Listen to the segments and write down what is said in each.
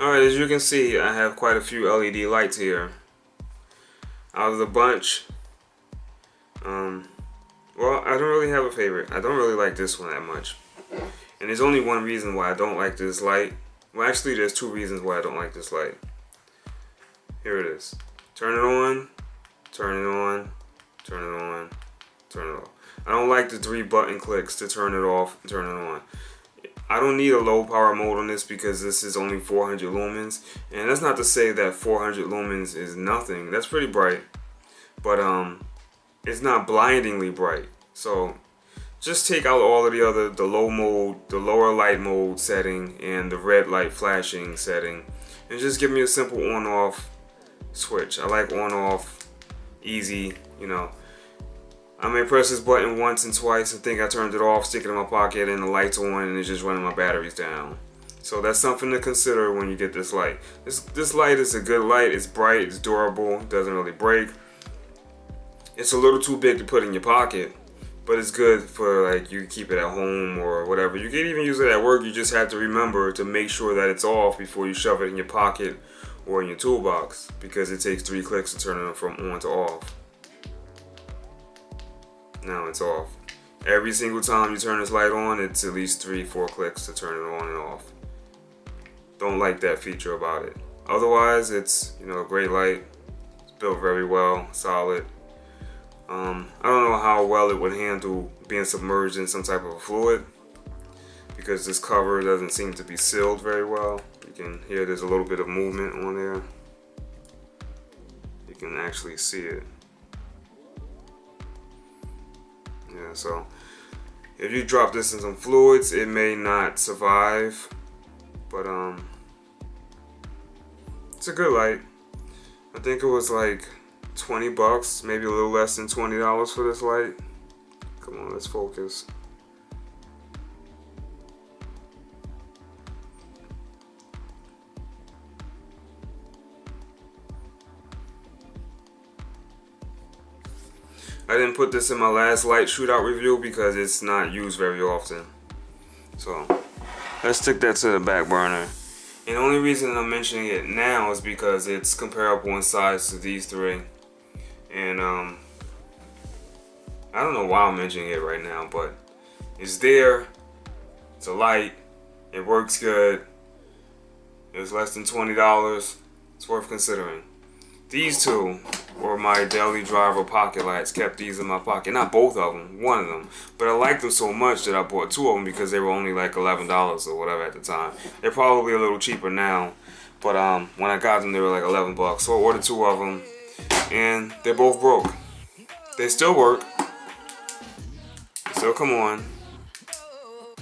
Alright, as you can see, I have quite a few LED lights here. Out of the bunch, well, I don't really have a favorite. I don't really like this one that much. And there's only one reason why I don't like this light. Well, actually, there's two reasons why I don't like this light. Here it is. Turn it on, turn it on, turn it on, turn it off. I don't like the 3 button clicks to turn it off and turn it on. I don't need a low power mode on this because this is only 400 lumens. And that's not to say that 400 lumens is nothing. That's pretty bright. But it's not blindingly bright. So just take out all of the low mode, the lower light mode setting, and the red light flashing setting, and just give me a simple on off switch. I like on off, easy, you know. I may press this button once and twice and think I turned it off, stick it in my pocket, and the light's on, and it's just running my batteries down. So that's something to consider when you get this light. This light is a good light. It's bright, it's durable, doesn't really break. It's a little too big to put in your pocket, but it's good for, like, you keep it at home or whatever. You can even use it at work. You just have to remember to make sure that it's off before you shove it in your pocket or in your toolbox, because it takes 3 clicks to turn it from on to off. Now it's off. Every single time you turn this light on, it's at least 3-4 clicks to turn it on and off. Don't like that feature about it. Otherwise, it's, you know, a great light. It's built very well, solid. I don't know how well it would handle being submerged in some type of a fluid, because this cover doesn't seem to be sealed very well. You can hear there's a little bit of movement on there. You can actually see it. Yeah, so if you drop this in some fluids, it may not survive, but it's a good light. I think it was like 20 bucks, maybe a little less than $20 for this light. Come on, let's focus. I didn't put this in my last light shootout review because it's not used very often. So let's stick that to the back burner. And the only reason I'm mentioning it now is because it's comparable in size to these 3. And I don't know why I'm mentioning it right now, but it's there. It's a light. It works good. It was less than $20. It's worth considering. These 2 were my daily driver pocket lights. Kept these in my pocket. Not both of them, one of them. But I liked them so much that I bought 2 of them because they were only like $11 or whatever at the time. They're probably a little cheaper now, but when I got them, they were like 11 bucks. So I ordered 2 of them, and they're both broke. They still work. They still come on.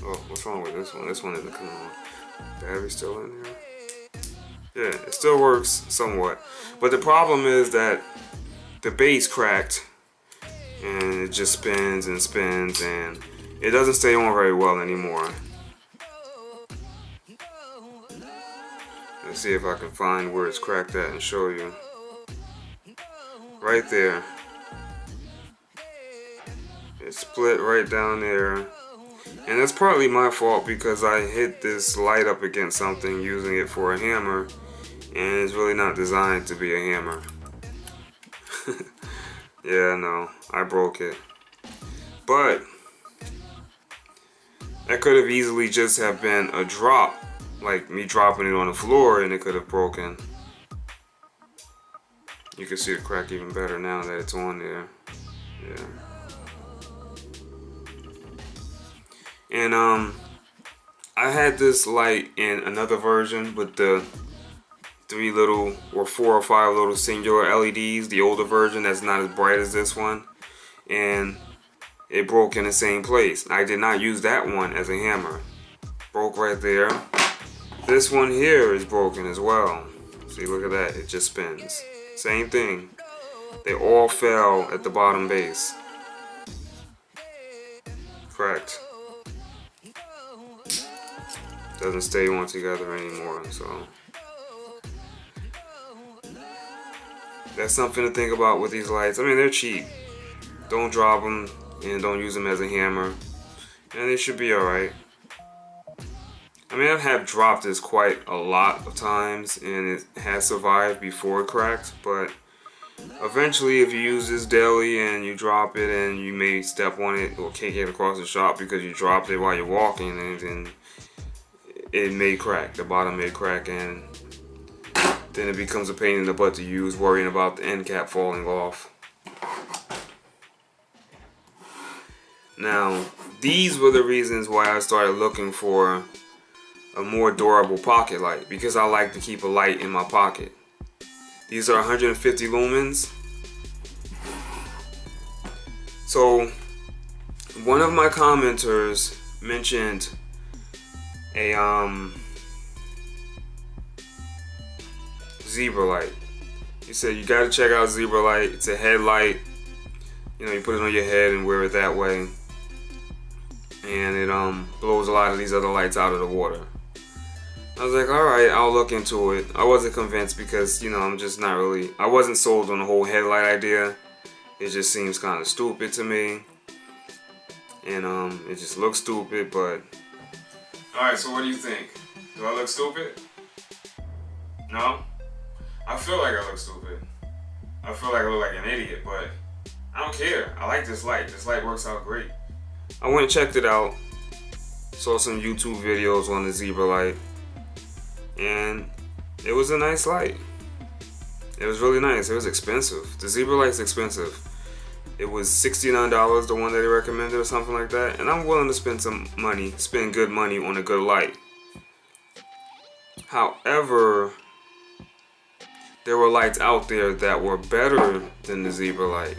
Oh, what's wrong with this one? This one isn't coming on. Battery's still in here. Yeah, it still works somewhat. But the problem is that the base cracked, and it just spins and spins, and it doesn't stay on very well anymore. Let's see if I can find where it's cracked at and show you. Right there. It split right down there. And that's partly my fault because I hit this light up against something using it for a hammer, and it's really not designed to be a hammer. Yeah, no, I broke it. But that could have easily just have been a drop, like me dropping it on the floor, and it could have broken. You can see the crack even better now that it's on there. Yeah. And I had this light in another version with the 3 little or 4 or 5 little singular LEDs, the older version that's not as bright as this one, and it broke in the same place. I did not use that one as a hammer. Broke right there. This one here is broken as well. See, look at that, it just spins. Same thing. They all fell at the bottom base. Cracked. Doesn't stay on together anymore, so that's something to think about with these lights. I mean, they're cheap. Don't drop them and don't use them as a hammer, and they should be alright. I mean, I have dropped this quite a lot of times and it has survived before it cracked, but eventually if you use this daily and you drop it and you may step on it or can't get across the shop because you dropped it while you're walking, and then it may crack, the bottom may crack, and then it becomes a pain in the butt to use, worrying about the end cap falling off. Now, these were the reasons why I started looking for a more durable pocket light, because I like to keep a light in my pocket. These are 150 lumens. So, one of my commenters mentioned a zebra light. He said you gotta check out zebra light. It's a headlight. You know, you put it on your head and wear it that way, and it blows a lot of these other lights out of the water. I was like, alright, I'll look into it. I wasn't convinced because, you know, I'm just not really, I wasn't sold on the whole headlight idea. It just seems kind of stupid to me. And it just looks stupid, but... Alright, so what do you think? Do I look stupid? No? I feel like I look stupid. I feel like I look like an idiot, but I don't care. I like this light. This light works out great. I went and checked it out. Saw some YouTube videos on the zebra light. And it was a nice light. It was really nice. It was expensive. The zebra light's expensive. It was $69, the one that they recommended or something like that. And I'm willing to spend some money, spend good money on a good light. However, there were lights out there that were better than the zebra light,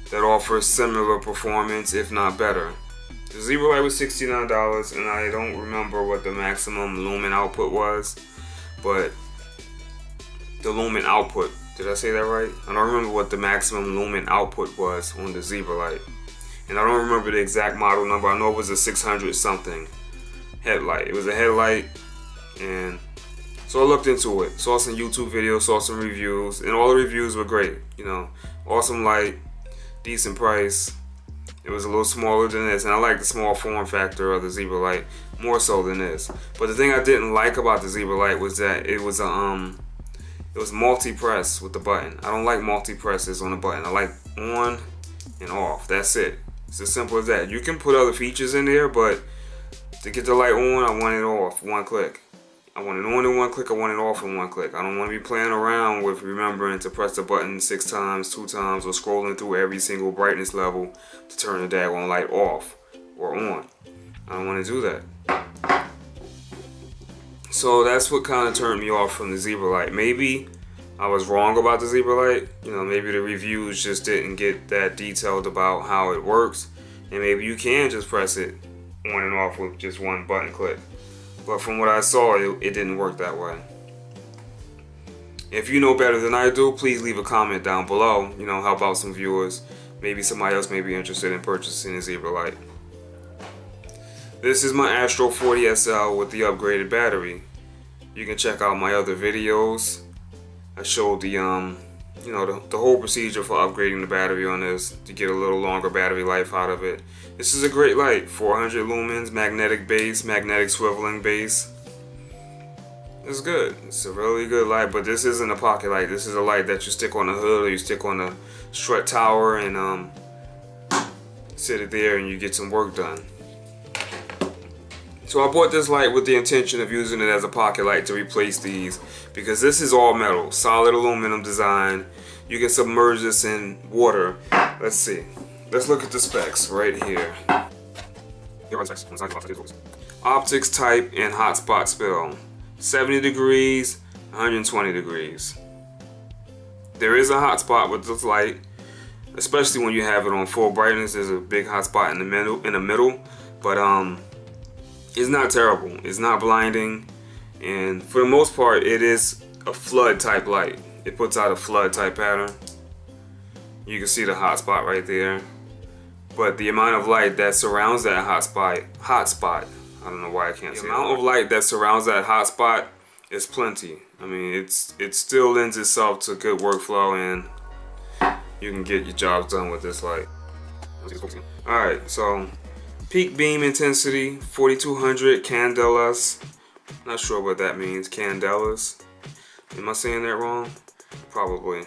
that offer similar performance, if not better. The zebra light was $69, and I don't remember what the maximum lumen output was, but the lumen output, did I say that right? I don't remember what the maximum lumen output was on the zebra light, and I don't remember the exact model number. I know it was a 600 something headlight. It was a headlight, and so I looked into it, saw some YouTube videos, saw some reviews, and all the reviews were great. You know, awesome light, decent price. It was a little smaller than this, and I like the small form factor of the zebra light more so than this. But the thing I didn't like about the zebra light was that it was multi-press with the button. I don't like multi-presses on the button. I like on and off. That's it. It's as simple as that. You can put other features in there, but to get the light on, I want it off one click. I want it on in one click, I want it off in one click. I don't want to be playing around with remembering to press the button 6 times, 2 times, or scrolling through every single brightness level to turn the daggone light off or on. I don't want to do that. So that's what kind of turned me off from the zebra light. Maybe I was wrong about the zebra light. You know, maybe the reviews just didn't get that detailed about how it works. And maybe you can just press it on and off with just one button click. But from what I saw, it didn't work that way. If you know better than I do, please leave a comment down below. You know, help out some viewers. Maybe somebody else may be interested in purchasing a zebra light. This is my Astro 40 SL with the upgraded battery. You can check out my other videos. I showed the you know, the whole procedure for upgrading the battery on this to get a little longer battery life out of it. This is a great light, 400 lumens, magnetic base, magnetic swiveling base. It's good. It's a really good light, but this isn't a pocket light. This is a light that you stick on the hood or you stick on the strut tower and sit it there and you get some work done. So I bought this light with the intention of using it as a pocket light to replace these, because this is all metal, solid aluminum design. You can submerge this in water. Let's see. Let's look at the specs right here. Optics type and hotspot spill. 70 degrees, 120 degrees. There is a hotspot with this light, especially when you have it on full brightness. There's a big hotspot in the middle, but it's not terrible. It's not blinding, and for the most part, it is a flood type light. It puts out a flood type pattern. You can see the hotspot right there. But the amount of light that surrounds that hotspot, I don't know why I can't see it. The amount of light that surrounds that hotspot is plenty. I mean, it still lends itself to good workflow, and you can get your jobs done with this light. Alright, so Peak beam intensity 4200 candelas. Not sure what that means. Candelas. Am I saying that wrong? Probably.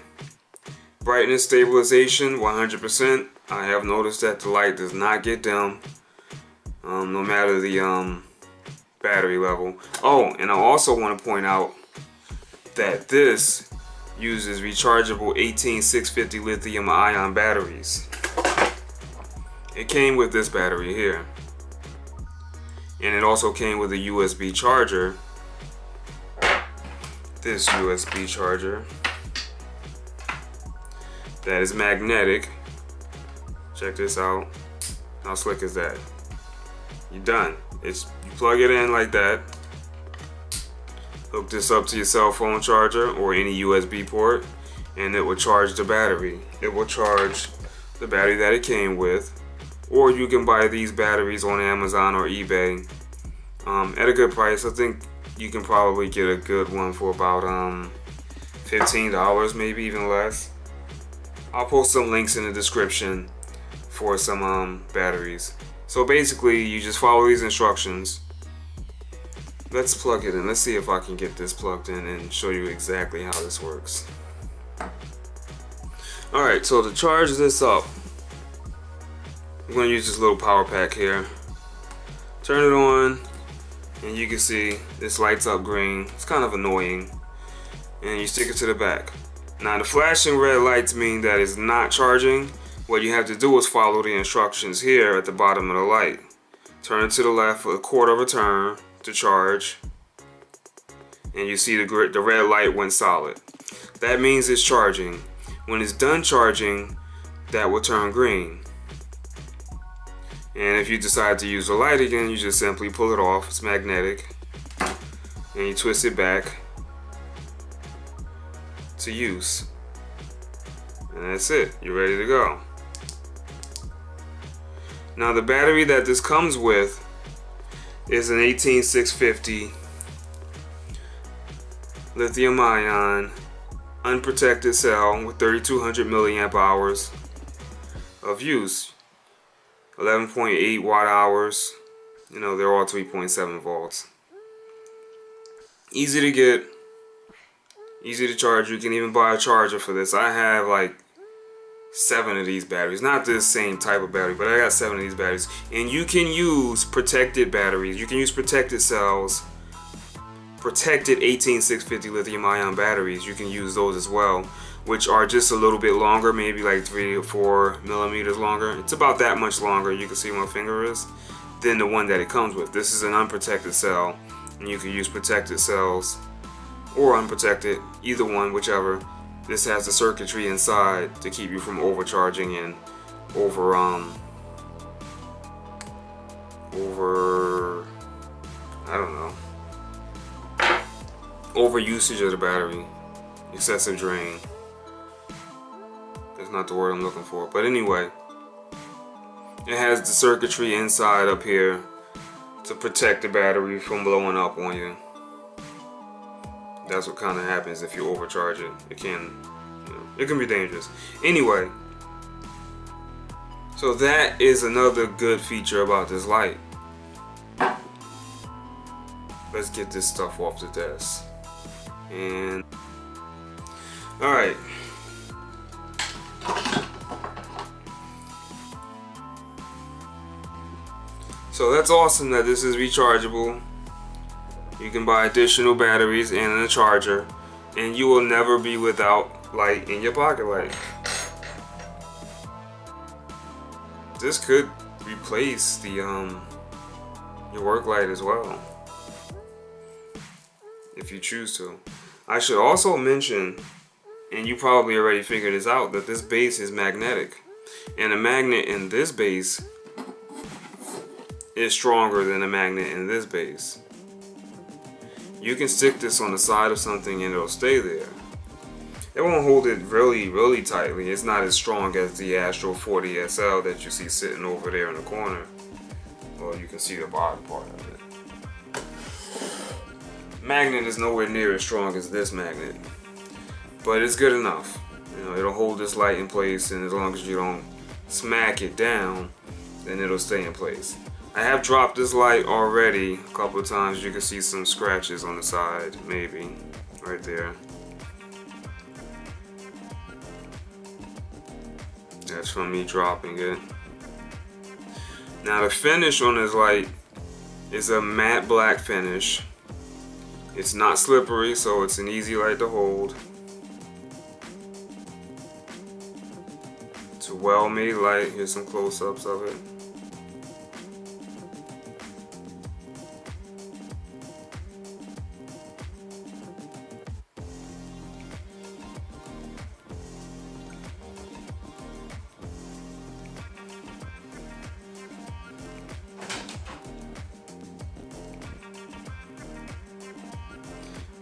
Brightness stabilization 100%. I have noticed that the light does not get dim, no matter the battery level. Oh, and I also want to point out that this uses rechargeable 18650 lithium ion batteries. It came with this battery here, and it also came with a USB charger. This USB charger that is magnetic. Check this out. How slick is that? You're done. You plug it in like that. Hook this up to your cell phone charger or any USB port, and it will charge the battery. It will charge the battery that it came with. Or you can buy these batteries on Amazon or eBay at a good price. I think you can probably get a good one for about $15, maybe even less. I'll post some links in the description for some batteries. So basically, you just follow these instructions. Let's plug it in. Let's see if I can get this plugged in and show you exactly how this works. Alright, so to charge this up, I'm going to use this little power pack here. Turn it on, and you can see this lights up green. It's kind of annoying. And you stick it to the back. Now the flashing red lights mean that it's not charging. What you have to do is follow the instructions here at the bottom of the light. Turn it to the left for a quarter of a turn to charge. And you see the red light went solid. That means it's charging. When it's done charging, that will turn green. And if you decide to use the light again, you just simply pull it off. It's magnetic. And you twist it back to use. And that's it. You're ready to go. Now the battery that this comes with is an 18650 lithium ion unprotected cell with 3200 milliamp hours of use. 11.8 watt hours. You know, they're all 3.7 volts. Easy to get, easy to charge. You can even buy a charger for this. I have like 7 of these batteries. Not this same type of battery, but I got 7 of these batteries. And you can use protected batteries. You can use protected cells. Protected 18650 lithium ion batteries. You can use those as well, which are just a little bit longer, maybe like 3 or 4 millimeters longer. It's about that much longer, you can see where my finger is, than the one that it comes with. This is an unprotected cell, and you can use protected cells or unprotected, either one, whichever. This has the circuitry inside to keep you from overcharging and over I don't know, over usage of the battery, excessive drain. That's not the word I'm looking for, but anyway, it has the circuitry inside up here to protect the battery from blowing up on you. That's what kind of happens if you overcharge it. It can, it can be dangerous. Anyway, so that is another good feature about this light. Let's get this stuff off the desk. And alright. So that's awesome that this is rechargeable. You can buy additional batteries and a charger, and you will never be without light in your pocket light. This could replace the your work light as well, if you choose to. I should also mention, and you probably already figured this out, that this base is magnetic, and a magnet in this base is stronger than a magnet in this base. You can stick this on the side of something and it'll stay there. It won't hold it really tightly. It's not as strong as the Astro 40 SL that you see sitting over there in the corner. Well, you can see the bottom part of it. Magnet is nowhere near as strong as this magnet, but it's good enough. It'll hold this light in place, and as long as you don't smack it down, then it'll stay in place. I have dropped this light already a couple of times. You can see some scratches on the side, maybe, right there. That's from me dropping it. Now the finish on this light is a matte black finish. It's not slippery, so it's an easy light to hold. It's a well-made light. Here's some close-ups of it.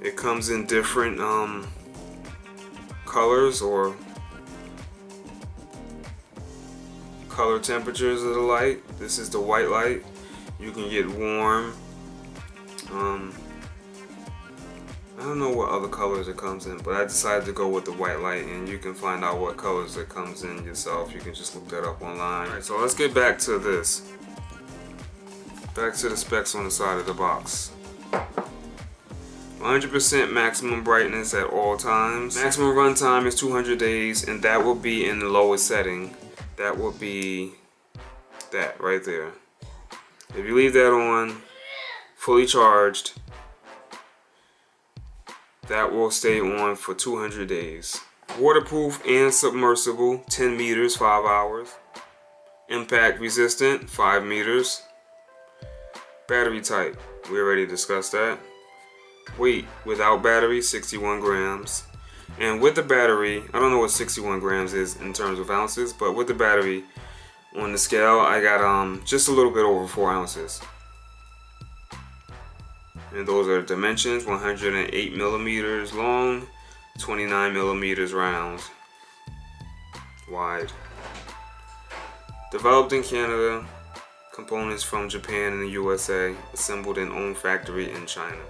It comes in different colors or color temperatures of the light. This is the white light. You can get warm. I don't know what other colors it comes in, but I decided to go with the white light, and you can find out what colors it comes in yourself. You can just look that up online. Alright, so let's get back to this. Back to the specs on the side of the box. 100% maximum brightness at all times. Maximum runtime is 200 days, and that will be in the lowest setting. That will be that right there. If you leave that on, fully charged, that will stay on for 200 days. Waterproof and submersible, 10 meters, 5 hours. Impact resistant, 5 meters. Battery type, we already discussed that. Weight without battery, 61 grams. And with the battery, I don't know what 61 grams is in terms of ounces, but with the battery on the scale, I got just a little bit over 4 ounces. And those are the dimensions: 108 millimeters long, 29 millimeters round, wide. Developed in Canada, components from Japan and the USA, assembled in own factory in China.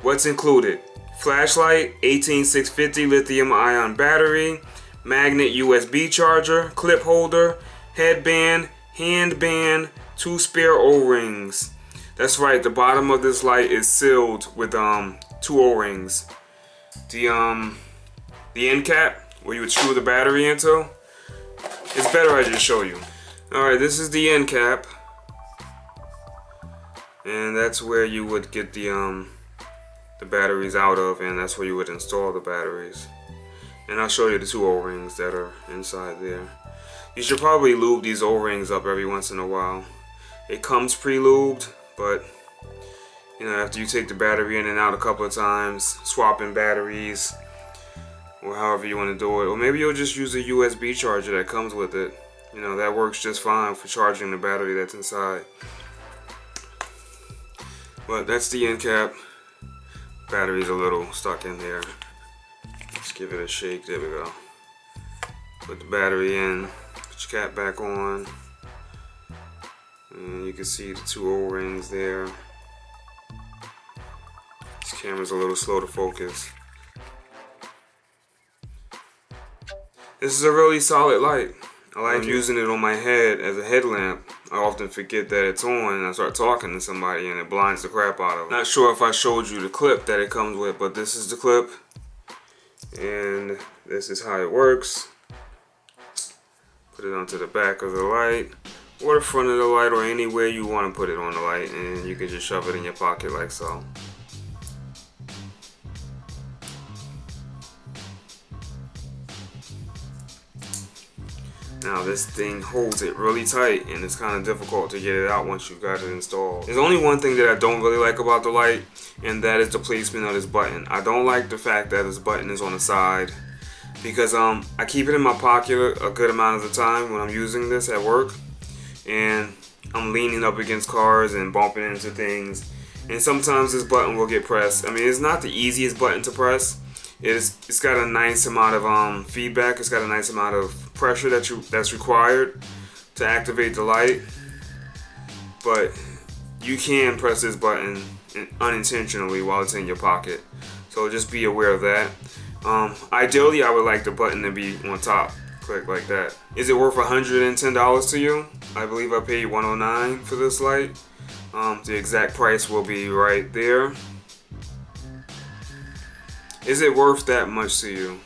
What's included? Flashlight, 18650 lithium ion battery, magnet USB charger, clip holder, headband, handband, 2 spare O-rings. That's right, the bottom of this light is sealed with 2 O-rings. The end cap, where you would screw the battery into, it's better I just show you. Alright, this is the end cap. And that's where you would get the batteries out of, and that's where you would install the batteries. And I'll show you the 2 O-rings that are inside there. You should probably lube these O-rings up every once in a while. It comes pre-lubed, but you know, after you take the battery in and out a couple of times, swapping batteries, or however you want to do it, or maybe you'll just use a USB charger that comes with it. You know, that works just fine for charging the battery that's inside. But that's the end cap. Battery's a little stuck in there. Let's give it a shake. There we go. Put the battery in. Put your cap back on. And you can see the 2 O-rings there. This camera's a little slow to focus. This is a really solid light. I like using it on my head as a headlamp. I often forget that it's on and I start talking to somebody and it blinds the crap out of them. Not sure if I showed you the clip that it comes with, but this is the clip. And this is how it works. Put it onto the back of the light, or the front of the light, or anywhere you want to put it on the light, and you can just shove it in your pocket like so. Now this thing holds it really tight, and it's kind of difficult to get it out once you've got it installed. There's only one thing that I don't really like about the light, and that is the placement of this button. I don't like the fact that this button is on the side, because I keep it in my pocket a good amount of the time when I'm using this at work, and I'm leaning up against cars and bumping into things, and sometimes this button will get pressed. I mean, it's not the easiest button to press. It's got a nice amount of feedback. It's got a nice amount of pressure that's required to activate the light, but you can press this button unintentionally while it's in your pocket, so just be aware of that. Ideally, I would like the button to be on top Click like that. Is it worth $110 to you? I believe I paid $109 for this light. The exact price will be right there. Is it worth that much to you?